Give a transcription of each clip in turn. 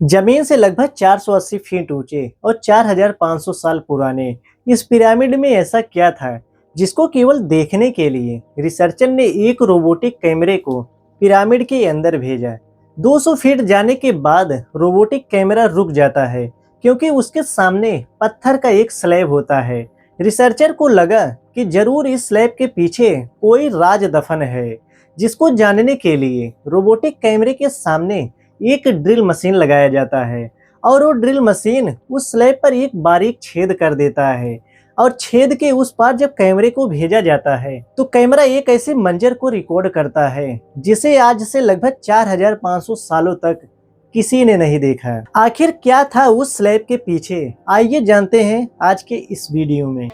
जमीन से लगभग 480 फीट ऊंचे और 4500 साल पुराने इस पिरामिड में ऐसा क्या था जिसको केवल देखने के लिए रिसर्चर ने एक रोबोटिक कैमरे को पिरामिड के अंदर भेजा। 200 फीट जाने के बाद रोबोटिक कैमरा रुक जाता है क्योंकि उसके सामने पत्थर का एक स्लैब होता है। रिसर्चर को लगा कि जरूर इस स्लैब के पीछे कोई राज दफन है, जिसको जानने के लिए रोबोटिक कैमरे के सामने एक ड्रिल मशीन लगाया जाता है और वो ड्रिल मशीन उस स्लैब पर एक बारीक छेद कर देता है। और छेद के उस पार जब कैमरे को भेजा जाता है तो कैमरा एक ऐसे मंजर को रिकॉर्ड करता है जिसे आज से लगभग 4500 सालों तक किसी ने नहीं देखा। आखिर क्या था उस स्लैब के पीछे, आइए जानते हैं आज के इस वीडियो में।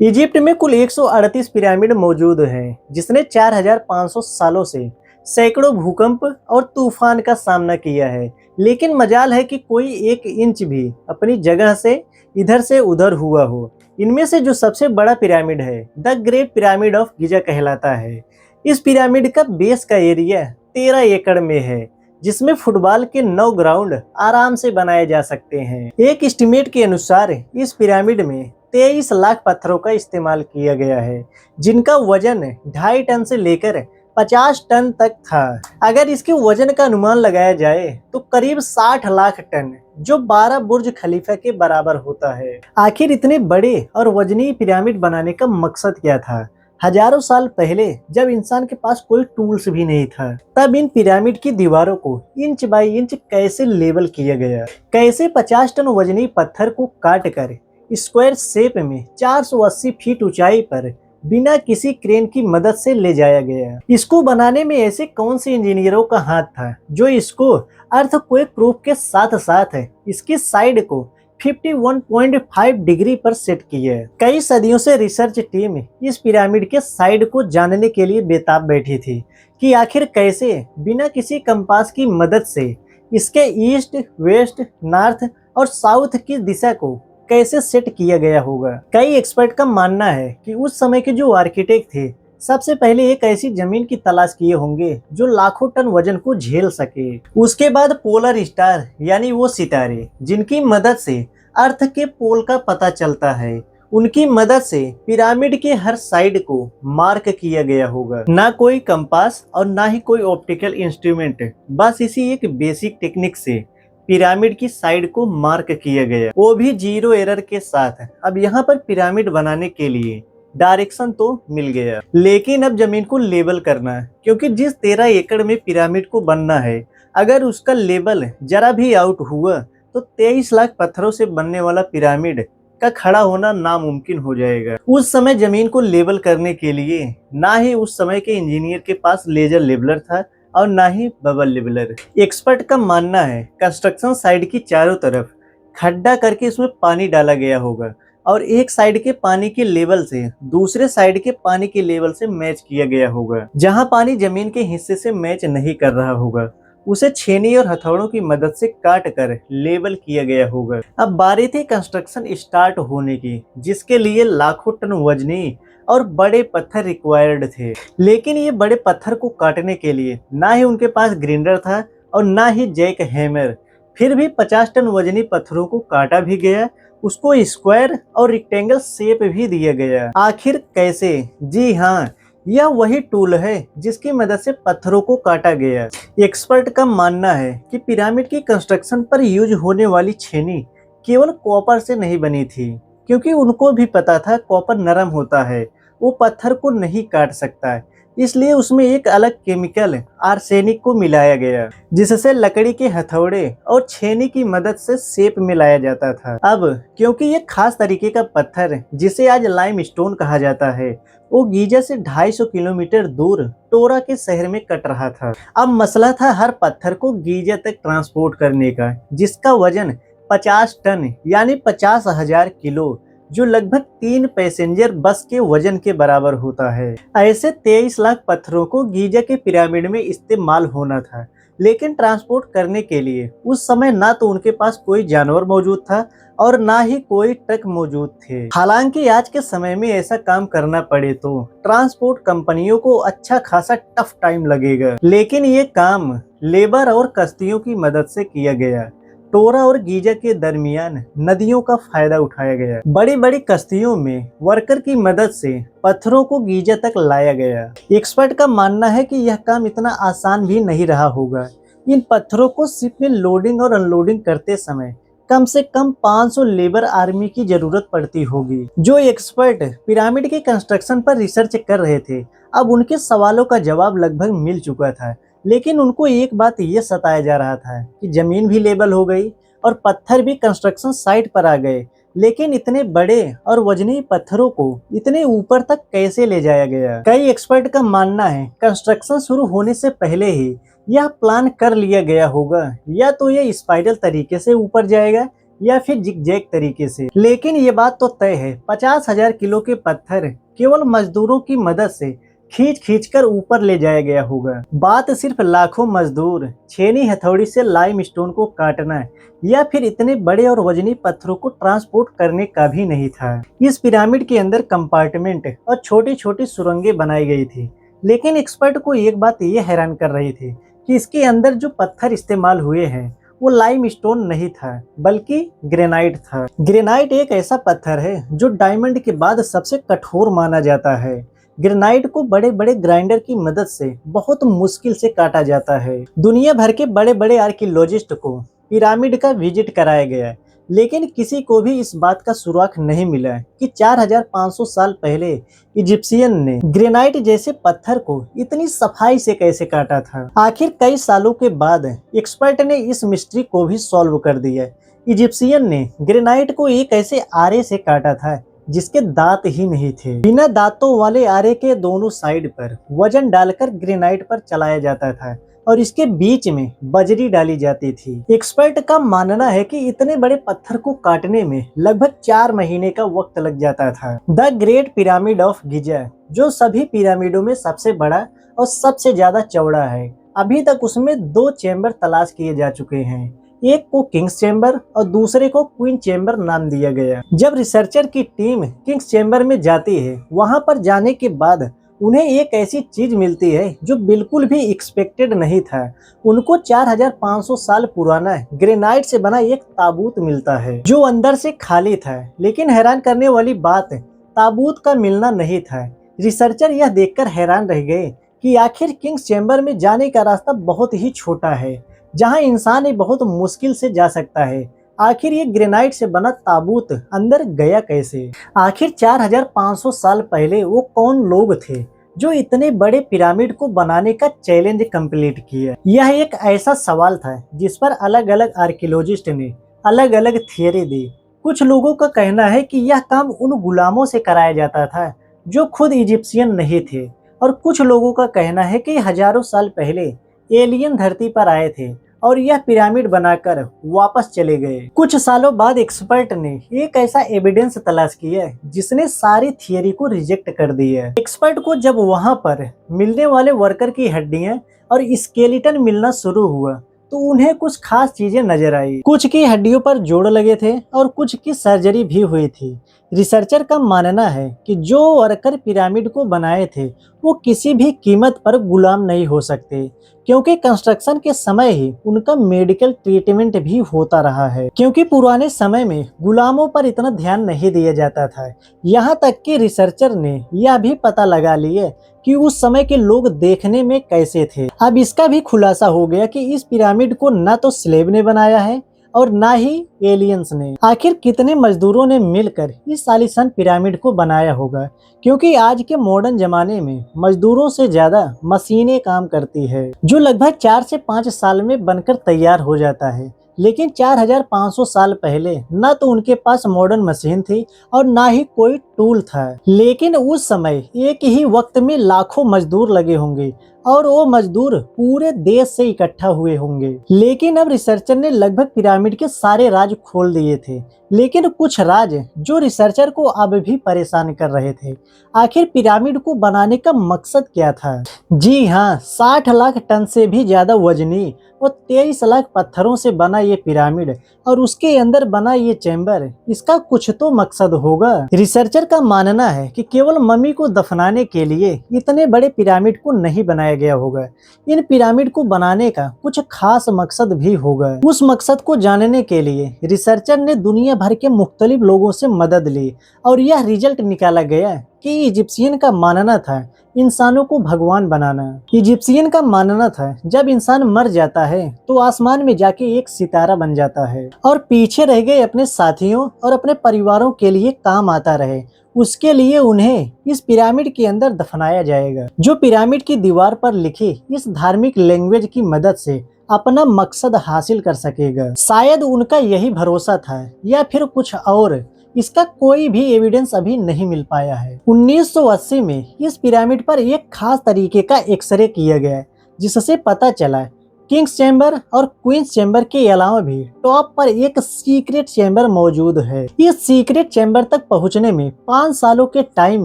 इजिप्ट में कुल 138 पिरामिड मौजूद हैं, जिसने 4500 सालों से सैकड़ों भूकंप और तूफान का सामना किया है। लेकिन मजाल है कि कोई 1 इंच भी अपनी जगह से इधर से उधर हुआ हो। इनमें से जो सबसे बड़ा पिरामिड है द ग्रेट पिरामिड ऑफ गिजा कहलाता है। इस पिरामिड का बेस का एरिया 13 एकड़ में है, जिसमें फुटबॉल के 9 ग्राउंड आराम से बनाए जा सकते हैं। एक एस्टिमेट के अनुसार इस पिरामिड में 23 लाख पत्थरों का इस्तेमाल किया गया है, जिनका वजन 2.5 टन से लेकर 50 टन तक था। अगर इसके वजन का अनुमान लगाया जाए तो करीब 60 लाख टन, जो 12 बुर्ज खलीफा के बराबर होता है। आखिर इतने बड़े और वजनी पिरामिड बनाने का मकसद क्या था? हजारों साल पहले जब इंसान के पास कोई टूल्स भी नहीं था, तब इन पिरामिड की दीवारों को इंच बाई इंच कैसे लेवल किया गया? कैसे 50 टन वजनी पत्थर को काट कर स्क्वायर शेप में 480 फीट ऊंचाई पर बिना किसी क्रेन की मदद से ले जाया गया? इसको बनाने में ऐसे कौन से इंजीनियरों का हाथ था जो इसको अर्थक्वेक प्रूफ के साथ साथ इसकी साइड को 51.5 डिग्री पर सेट किया? कई सदियों से रिसर्च टीम इस पिरामिड के साइड को जानने के लिए बेताब बैठी थी कि आखिर कैसे बिना किसी कंपास की मदद से इसके ईस्ट, वेस्ट, नॉर्थ और साउथ की दिशा को कैसे सेट किया गया होगा। कई एक्सपर्ट का मानना है कि उस समय के जो आर्किटेक्ट थे सबसे पहले एक ऐसी जमीन की तलाश किए होंगे जो लाखों टन वजन को झेल सके। उसके बाद पोलर स्टार यानी वो सितारे जिनकी मदद से अर्थ के पोल का पता चलता है, उनकी मदद से पिरामिड के हर साइड को मार्क किया गया होगा। ना कोई कंपास और ना ही कोई ऑप्टिकल इंस्ट्रूमेंट, बस इसी एक बेसिक टेक्निक से पिरामिड की साइड को मार्क किया गया, वो भी 0 एरर के साथ। अब यहाँ पर पिरामिड बनाने के लिए डायरेक्शन तो मिल गया, लेकिन अब जमीन को लेवल करना है, क्योंकि जिस 13 एकड़ में पिरामिड को बनना है, अगर उसका लेवल जरा भी आउट हुआ तो 23 लाख पत्थरों से बनने वाला पिरामिड का खड़ा होना नामुमकिन हो जाएगा। उस समय जमीन को लेवल करने के लिए ना ही उस समय के इंजीनियर के पास लेजर लेवलर था और ना ही बबल लेवलर। एक्सपर्ट का मानना है कंस्ट्रक्शन साइड की चारों तरफ खड्डा करके उसमें पानी डाला गया होगा और एक साइड के पानी के लेवल से दूसरे साइड के पानी के लेवल से मैच किया गया होगा। जहां पानी जमीन के हिस्से से मैच नहीं कर रहा होगा, उसे छेनी और हथौड़ों की मदद से काट कर लेवल किया गया होगा। अब बारी थी कंस्ट्रक्शन स्टार्ट होने की, जिसके लिए लाखों टन वजनी और बड़े पत्थर रिक्वायर्ड थे। लेकिन ये बड़े पत्थर को काटने के लिए ना ही उनके पास ग्राइंडर था और ना ही जैक हैमर। फिर भी 50 टन वजनी पत्थरों को काटा भी गया, उसको स्क्वायर और रेक्टेंगल शेप भी दिया गया। आखिर कैसे? जी हाँ, यह वही टूल है जिसकी मदद से पत्थरों को काटा गया। एक्सपर्ट का मानना है कि पिरामिड की कंस्ट्रक्शन पर यूज होने वाली छेनी केवल कॉपर से नहीं बनी थी, क्योंकि उनको भी पता था कॉपर नरम होता है, वो पत्थर को नहीं काट सकता है। इसलिए उसमें एक अलग केमिकल आर्सेनिक को मिलाया गया, जिससे लकड़ी के हथौड़े और छेनी की मदद से शेप में लाया जाता था। अब क्योंकि ये खास तरीके का पत्थर जिसे आज लाइमस्टोन कहा जाता है, वो गीजा से 250 किलोमीटर दूर टोरा के शहर में कट रहा था। अब मसला था हर पत्थर को गीजा तक ट्रांसपोर्ट करने का, जिसका वजन 50 टन यानी 50,000 किलो, जो लगभग 3 पैसेंजर बस के वजन के बराबर होता है। ऐसे 23 लाख पत्थरों को गीजा के पिरामिड में इस्तेमाल होना था, लेकिन ट्रांसपोर्ट करने के लिए उस समय ना तो उनके पास कोई जानवर मौजूद था और ना ही कोई ट्रक मौजूद थे। हालांकि आज के समय में ऐसा काम करना पड़े तो ट्रांसपोर्ट कंपनियों को अच्छा खासा टफ टाइम लगेगा, लेकिन ये काम लेबर और कश्तियों की मदद से किया गया। टोरा और गीजा के दरमियान नदियों का फायदा उठाया गया। बड़ी बड़ी कश्तियों में वर्कर की मदद से पत्थरों को गीजा तक लाया गया। एक्सपर्ट का मानना है कि यह काम इतना आसान भी नहीं रहा होगा। इन पत्थरों को शिप में लोडिंग और अनलोडिंग करते समय कम से कम 500 लेबर आर्मी की जरूरत पड़ती होगी। जो एक्सपर्ट पिरामिड के कंस्ट्रक्शन पर रिसर्च कर रहे थे, अब उनके सवालों का जवाब लगभग मिल चुका था, लेकिन उनको एक बात ये सताया जा रहा था कि जमीन भी लेबल हो गई और पत्थर भी कंस्ट्रक्शन साइट पर आ गए, लेकिन इतने बड़े और वजनी पत्थरों को इतने ऊपर तक कैसे ले जाया गया। कई एक्सपर्ट का मानना है कंस्ट्रक्शन शुरू होने से पहले ही यह प्लान कर लिया गया होगा, या तो ये स्पाइरल तरीके से ऊपर जाएगा या फिर जिगजैग तरीके से। लेकिन ये बात तो तय है 50,000 किलो के पत्थर केवल मजदूरों की मदद से खींच खींच कर ऊपर ले जाया गया होगा। बात सिर्फ लाखों मजदूर छेनी हथौड़ी से लाइम स्टोन को काटना या फिर इतने बड़े और वजनी पत्थरों को ट्रांसपोर्ट करने का भी नहीं था। इस पिरामिड के अंदर कंपार्टमेंट और छोटी छोटी सुरंगें बनाई गई थी, लेकिन एक्सपर्ट को एक बात ये हैरान कर रही थी कि इसके अंदर जो पत्थर इस्तेमाल हुए हैं वो लाइम स्टोन नहीं था, बल्कि ग्रेनाइट था। ग्रेनाइट एक ऐसा पत्थर है जो डायमंड के बाद सबसे कठोर माना जाता है। ग्रेनाइट को बड़े बड़े ग्राइंडर की मदद से बहुत मुश्किल से काटा जाता है। दुनिया भर के बड़े बड़े आर्कियोलॉजिस्ट को पिरामिड का विजिट कराया गया, लेकिन किसी को भी इस बात का सुराग नहीं मिला कि 4500 साल पहले इजिप्शियन ने ग्रेनाइट जैसे पत्थर को इतनी सफाई से कैसे काटा था। आखिर कई सालों के बाद एक्सपर्ट ने इस मिस्ट्री को भी सॉल्व कर दिया। इजिप्शियन ने ग्रेनाइट को एक ऐसे आरे से काटा था जिसके दांत ही नहीं थे। बिना दांतों वाले आरे के दोनों साइड पर वजन डालकर ग्रेनाइट पर चलाया जाता था और इसके बीच में बजरी डाली जाती थी। एक्सपर्ट का मानना है कि इतने बड़े पत्थर को काटने में लगभग 4 महीने का वक्त लग जाता था। द ग्रेट पिरामिड ऑफ गिजा, जो सभी पिरामिडों में सबसे बड़ा और सबसे ज्यादा चौड़ा है, अभी तक उसमें 2 चैम्बर तलाश किए जा चुके हैं। एक को किंग्स चैम्बर और दूसरे को क्वीन चैम्बर नाम दिया गया। जब रिसर्चर की टीम किंग्स चैम्बर में जाती है, वहां पर जाने के बाद उन्हें एक ऐसी चीज मिलती है जो बिल्कुल भी एक्सपेक्टेड नहीं था। उनको 4500 साल पुराना ग्रेनाइट से बना एक ताबूत मिलता है जो अंदर से खाली था। लेकिन हैरान करने वाली बात ताबूत का मिलना नहीं था। रिसर्चर यह देखकर हैरान रह गए कि आखिर किंग्स चैम्बर में जाने का रास्ता बहुत ही छोटा है, जहां इंसान ही बहुत मुश्किल से जा सकता है। आखिर ये ग्रेनाइट से बना ताबूत अंदर गया कैसे? आखिर 4500 साल पहले वो कौन लोग थे जो इतने बड़े पिरामिड को बनाने का चैलेंज कंप्लीट किया? यह एक ऐसा सवाल था जिस पर अलग अलग आर्कियोलॉजिस्ट ने अलग अलग थियरी दी। कुछ लोगों का कहना है कि यह काम उन गुलामों से कराया जाता था जो खुद इजिप्शियन नहीं थे, और कुछ लोगों का कहना है कि हजारों साल पहले एलियन धरती पर आए थे और यह पिरामिड बनाकर वापस चले गए। कुछ सालों बाद एक्सपर्ट ने एक ऐसा एविडेंस तलाश किया जिसने सारी थियरी को रिजेक्ट कर दिया। एक्सपर्ट को जब वहां पर मिलने वाले वर्कर की हड्डियां और स्केलेटन मिलना शुरू हुआ तो उन्हें कुछ खास चीजें नजर आई। कुछ की हड्डियों पर जोड़ लगे थे और कुछ की सर्जरी भी हुई थी। रिसर्चर का मानना है कि जो वर्कर पिरामिड को बनाए थे वो किसी भी कीमत पर गुलाम नहीं हो सकते, क्योंकि कंस्ट्रक्शन के समय ही उनका मेडिकल ट्रीटमेंट भी होता रहा है। क्योंकि पुराने समय में गुलामों पर इतना ध्यान नहीं दिया जाता था। यहाँ तक कि रिसर्चर ने यह भी पता लगा लिया कि उस समय के लोग देखने में कैसे थे। अब इसका भी खुलासा हो गया कि इस पिरामिड को न तो स्लेव ने बनाया है और ना ही एलियंस ने। आखिर कितने मजदूरों ने मिलकर इस आलीशान पिरामिड को बनाया होगा? क्योंकि आज के मॉडर्न जमाने में मजदूरों से ज्यादा मशीनें काम करती है, जो लगभग 4 से 5 साल में बनकर तैयार हो जाता है। लेकिन 4500 साल पहले ना तो उनके पास मॉडर्न मशीन थी और ना ही कोई टूल था। लेकिन उस समय एक ही वक्त में लाखों मजदूर लगे होंगे और वो मजदूर पूरे देश से इकट्ठा हुए होंगे। लेकिन अब रिसर्चर ने लगभग पिरामिड के सारे राज खोल दिए थे, लेकिन कुछ राज जो रिसर्चर को अब भी परेशान कर रहे थे। आखिर पिरामिड को बनाने का मकसद क्या था? जी हाँ, 60 लाख टन से भी ज्यादा वजनी और 23 लाख पत्थरों से बना ये पिरामिड और उसके अंदर बना ये चैम्बर, इसका कुछ तो मकसद होगा। रिसर्चर का मानना है कि केवल मम्मी को दफनाने के लिए इतने बड़े पिरामिड को नहीं बनाया गया होगा। इन पिरामिड को बनाने का कुछ खास मकसद भी होगा। उस मकसद को जानने के लिए रिसर्चर ने दुनिया भर के मुख्तलिफ लोगों से मदद ली और यह रिजल्ट निकाला गया कि इजिप्शियन का मानना था इंसानों को भगवान बनाना। इजिप्शियन का मानना था जब इंसान मर जाता है तो आसमान में जाके एक सितारा बन जाता है और पीछे रह गए अपने साथियों और अपने परिवारों के लिए काम आता रहे। उसके लिए उन्हें इस पिरामिड के अंदर दफनाया जाएगा, जो पिरामिड की दीवार पर लिखी इस धार्मिक लैंग्वेज की मदद से अपना मकसद हासिल कर सकेगा। शायद उनका यही भरोसा था या फिर कुछ और, इसका कोई भी एविडेंस अभी नहीं मिल पाया है। 1980 में इस पिरामिड पर एक खास तरीके का एक्सरे किया गया, जिससे पता चला किंग्स चैम्बर और क्वींस चैम्बर के अलावा भी टॉप पर एक सीक्रेट चैम्बर मौजूद है। इस सीक्रेट चैम्बर तक पहुंचने में 5 सालों के टाइम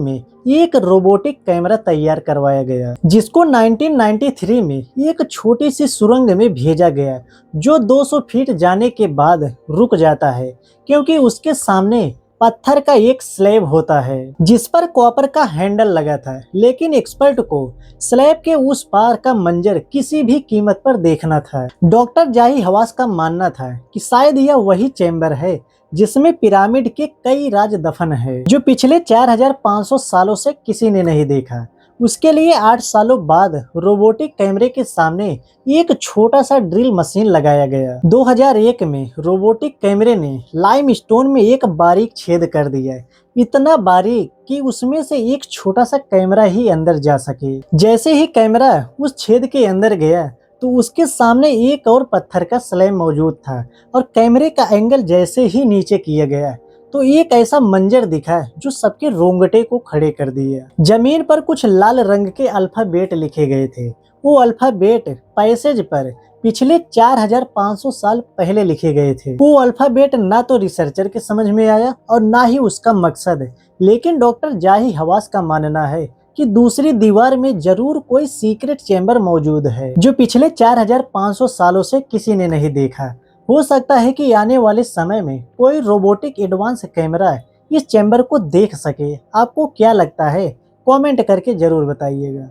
में एक रोबोटिक कैमरा तैयार करवाया गया, जिसको 1993 में एक छोटी सी सुरंग में भेजा गया, जो 200 फीट जाने के बाद रुक जाता है क्योंकि उसके सामने पत्थर का एक स्लैब होता है जिस पर कॉपर का हैंडल लगा था। लेकिन एक्सपर्ट को स्लैब के उस पार का मंजर किसी भी कीमत पर देखना था। डॉक्टर जाही हवास का मानना था कि शायद यह वही चैम्बर है जिसमें पिरामिड के कई राज दफन है, जो पिछले 4500 सालों से किसी ने नहीं देखा। उसके लिए 8 सालों बाद रोबोटिक कैमरे के सामने एक छोटा सा ड्रिल मशीन लगाया गया। 2001 में रोबोटिक कैमरे ने लाइमस्टोन में एक बारीक छेद कर दिया, इतना बारीक कि उसमें से एक छोटा सा कैमरा ही अंदर जा सके। जैसे ही कैमरा उस छेद के अंदर गया तो उसके सामने एक और पत्थर का स्लैब मौजूद था और कैमरे का एंगल जैसे ही नीचे किया गया तो एक ऐसा मंजर दिखा जो सबके रोंगटे को खड़े कर दिया। जमीन पर कुछ लाल रंग के अल्फाबेट लिखे गए थे। वो अल्फाबेट पैसेज पर पिछले 4500 साल पहले लिखे गए थे। वो अल्फाबेट ना तो रिसर्चर के समझ में आया और ना ही उसका मकसद, लेकिन डॉक्टर जाही हवास का मानना है कि दूसरी दीवार में जरूर कोई सीक्रेट चैम्बर मौजूद है जो पिछले 4500 सालों से किसी ने नहीं देखा। हो सकता है कि आने वाले समय में कोई रोबोटिक एडवांस कैमरा इस चैम्बर को देख सके। आपको क्या लगता है? कमेंट करके जरूर बताइएगा।